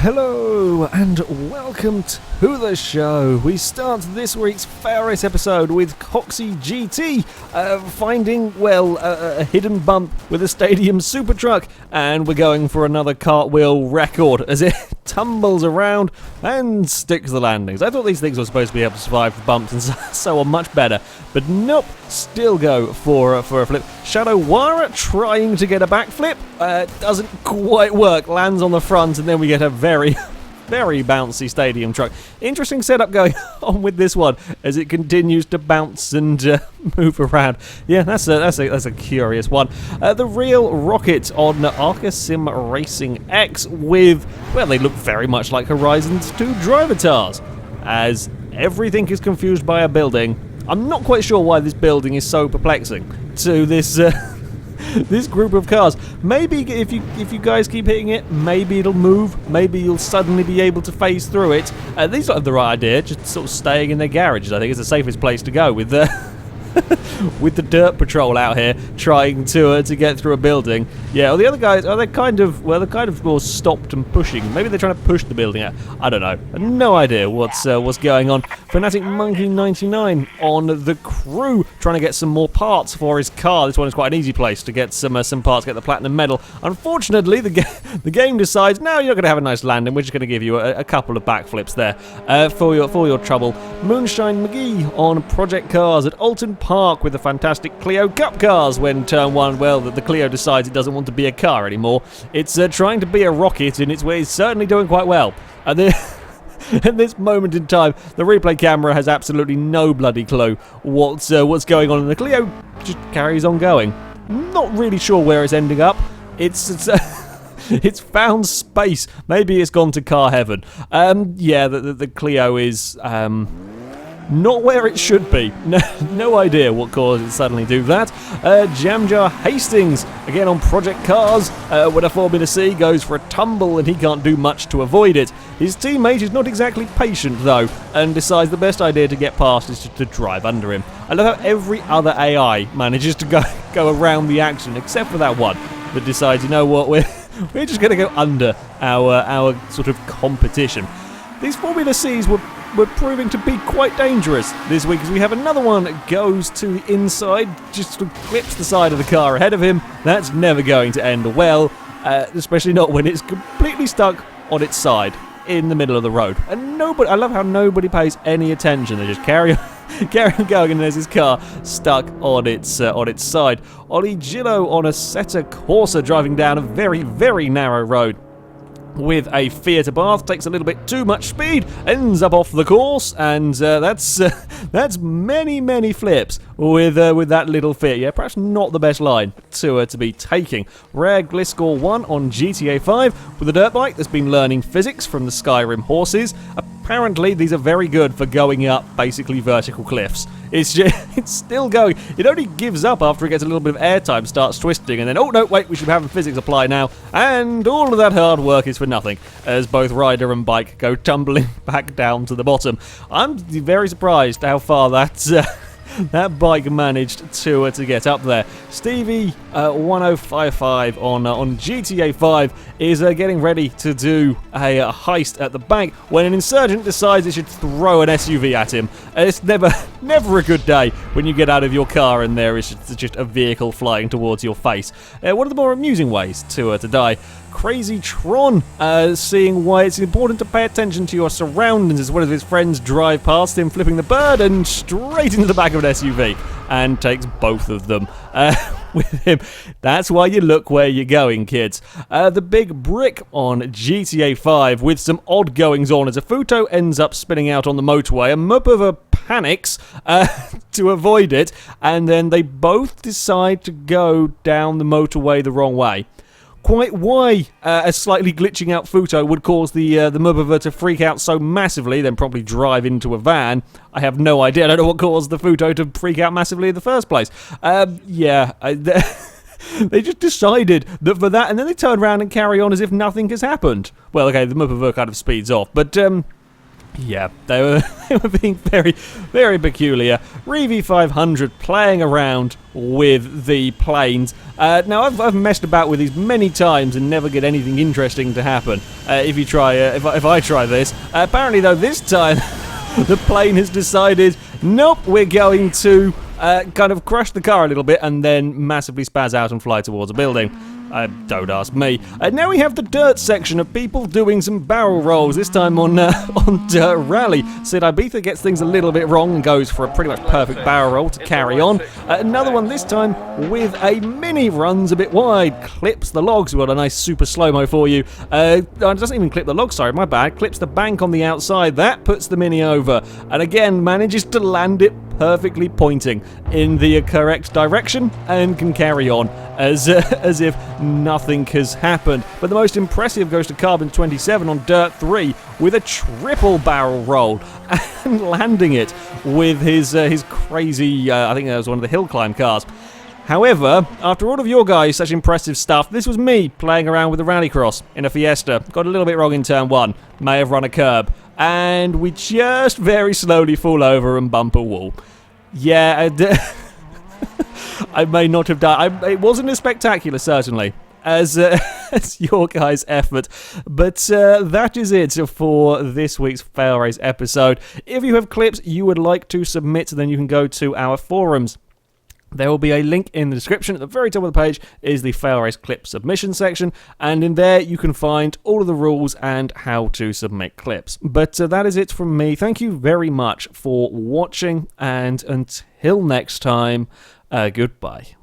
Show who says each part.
Speaker 1: Hello and welcome to the show. We start this week's FailRace episode with Coxie GT finding, a hidden bump with a stadium super truck, and we're going for another cartwheel record as it tumbles around and sticks the landings. I thought these things were supposed to be able to survive the bumps and so on much better, but nope, still go for a flip. Shadow Wara trying to get a backflip, doesn't quite work, lands on the front, and then we get a very bouncy stadium truck. Interesting setup going on with this one as it continues to bounce and move around. Yeah, that's a curious one. The real rocket on Arcasim Racing X with, they look very much like Horizon's 2 driver tars, as everything is confused by a building. I'm not quite sure why this building is so perplexing to this this group of cars. Maybe if you guys keep hitting it, maybe it'll move. Maybe you'll suddenly be able to phase through it. These don't have the right idea. Just sort of staying in their garages, I think, is the safest place to go with with the dirt patrol out here trying to get through a building. Yeah, well, the other guys, they're kind of more stopped and pushing. Maybe they're trying to push the building out. I don't know. No idea what's going on. Fanatic Monkey 99 on the crew trying to get some more parts for his car. This one is quite an easy place to get some parts, get the platinum medal. Unfortunately, the game decides, no, you're not going to have a nice landing. We're just going to give you a couple of backflips there for your trouble. Moonshine McGee on Project Cars at Alton Park with the fantastic Clio Cup cars when turn one, the Clio decides it doesn't want to be a car anymore. It's trying to be a rocket in its way. It's certainly doing quite well. And at this moment in time, the replay camera has absolutely no bloody clue what's going on, and the Clio just carries on going. Not really sure where it's ending up. It's found space. Maybe it's gone to car heaven. The Clio is not where it should be. No idea what caused it to suddenly do that. Jamjar Hastings, again on Project Cars, when a Formula C goes for a tumble and he can't do much to avoid it. His teammate is not exactly patient though, and decides the best idea to get past is to drive under him. I love how every other AI manages to go around the action, except for that one that decides, you know what, we're just going to go under our sort of competition. These Formula Cs were proving to be quite dangerous this week, as we have another one that goes to the inside, just sort of clips the side of the car ahead of him. That's never going to end well, especially not when it's completely stuck on its side in the middle of the road. And I love how nobody pays any attention. They just carry on going, and there's his car stuck on its side. Ollie Gillo on Assetto Corsa driving down a very, very narrow road with a Fiat Abarth, takes a little bit too much speed, ends up off the course, and that's many flips with that little Fiat. Yeah, perhaps not the best line to be taking. Rare Gliscor 1 on GTA 5 with a dirt bike that's been learning physics from the Skyrim horses. Apparently, these are very good for going up basically vertical cliffs. It's still going. It only gives up after it gets a little bit of airtime, starts twisting, and then, oh no, wait, we should have physics apply now. And all of that hard work is for nothing, as both rider and bike go tumbling back down to the bottom. I'm very surprised how far that bike managed to get up there. Stevie1055 on GTA 5 is getting ready to do a heist at the bank when an insurgent decides it should throw an SUV at him. It's never a good day when you get out of your car and there is just a vehicle flying towards your face. One of the more amusing ways to die. Crazy Tron, seeing why it's important to pay attention to your surroundings as one of his friends drive past him, flipping the bird and straight into the back of an SUV, and takes both of them with him. That's why you look where you're going, kids. The Big Brick on GTA 5 with some odd goings on as a Futo ends up spinning out on the motorway. A Mupova panics to avoid it, and then they both decide to go down the motorway the wrong way. Quite why a slightly glitching out Futo would cause the Mupova to freak out so massively, then probably drive into a van, I have no idea. I don't know what caused the Futo to freak out massively in the first place. They just decided that for that, and then they turn around and carry on as if nothing has happened. Well, okay, the Mupova kind of speeds off, but Yeah, they were being very, very peculiar. Reeve500 playing around with the planes. Now, I've messed about with these many times and never get anything interesting to happen. If I try this, apparently though this time the plane has decided, nope, we're going to kind of crush the car a little bit and then massively spaz out and fly towards a building. Don't ask me. Now we have the dirt section of people doing some barrel rolls, this time on Dirt Rally. Sid Ibiza gets things a little bit wrong and goes for a pretty much perfect barrel roll to carry on. Another one this time with a mini runs a bit wide, clips the logs. Well, a nice super slow-mo for you. Doesn't even clip the logs, sorry, my bad. Clips the bank on the outside. That puts the mini over. And again, manages to land it perfectly pointing in the correct direction and can carry on as if nothing has happened. But the most impressive goes to Carbon27 on Dirt 3 with a triple barrel roll and landing it with his crazy, I think that was one of the hill climb cars. However, after all of your guys' such impressive stuff, this was me playing around with the Rallycross in a Fiesta. Got a little bit wrong in turn 1, may have run a curb, and we just very slowly fall over and bump a wall. Yeah, I may not have done. It wasn't as spectacular, certainly, as your guys' effort. But that is it for this week's FailRace episode. If you have clips you would like to submit, then you can go to our forums. There will be a link in the description. At the very top of the page is the FailRace clip submission section, and in there you can find all of the rules and how to submit clips. But that is it from me. Thank you very much for watching, and until next time, goodbye.